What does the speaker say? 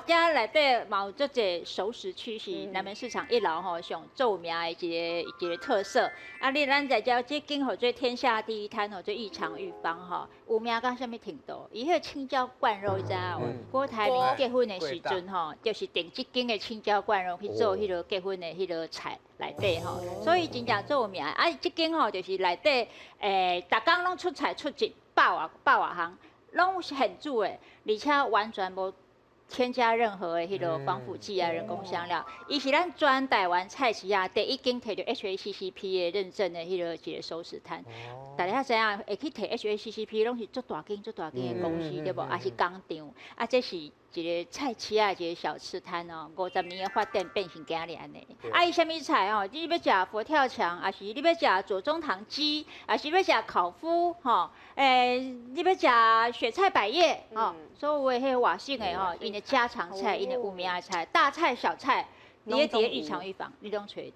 遮内底嘛有足侪熟食区是南门市场一楼吼上著名的一个特色。啊，咱在遮这间吼做天下第一摊吼做异常预防吼，有名到什么程度？伊迄个青椒灌肉你知影无？郭台铭结婚的时阵吼，就是订这间的青椒灌肉去做迄个结婚的迄个菜内底吼，所以真正做有名。啊，这间吼就是内底逐工拢出菜出一百外项。 拢是很煮的，而且完全无添加任何的迄个防腐剂啊、人工香料。伊是咱专台湾菜市啊第一间摕到 HACCP 的认证的迄个一个熟食摊。大家知影会去摕 HACCP 拢是足大间的公司对无？也是工厂。啊，这是一个菜市啊，一个小吃摊哦，50年的发展变成今日安尼。啊，伊什么菜哦？你要食佛跳墙，还是你要食左宗棠鸡，还是要食烤麸吼？你要食雪菜百叶哦，所有的迄个外省的吼，因的家常菜，因的有名的菜，大菜小菜，你也伫异常预防，你拢找得到。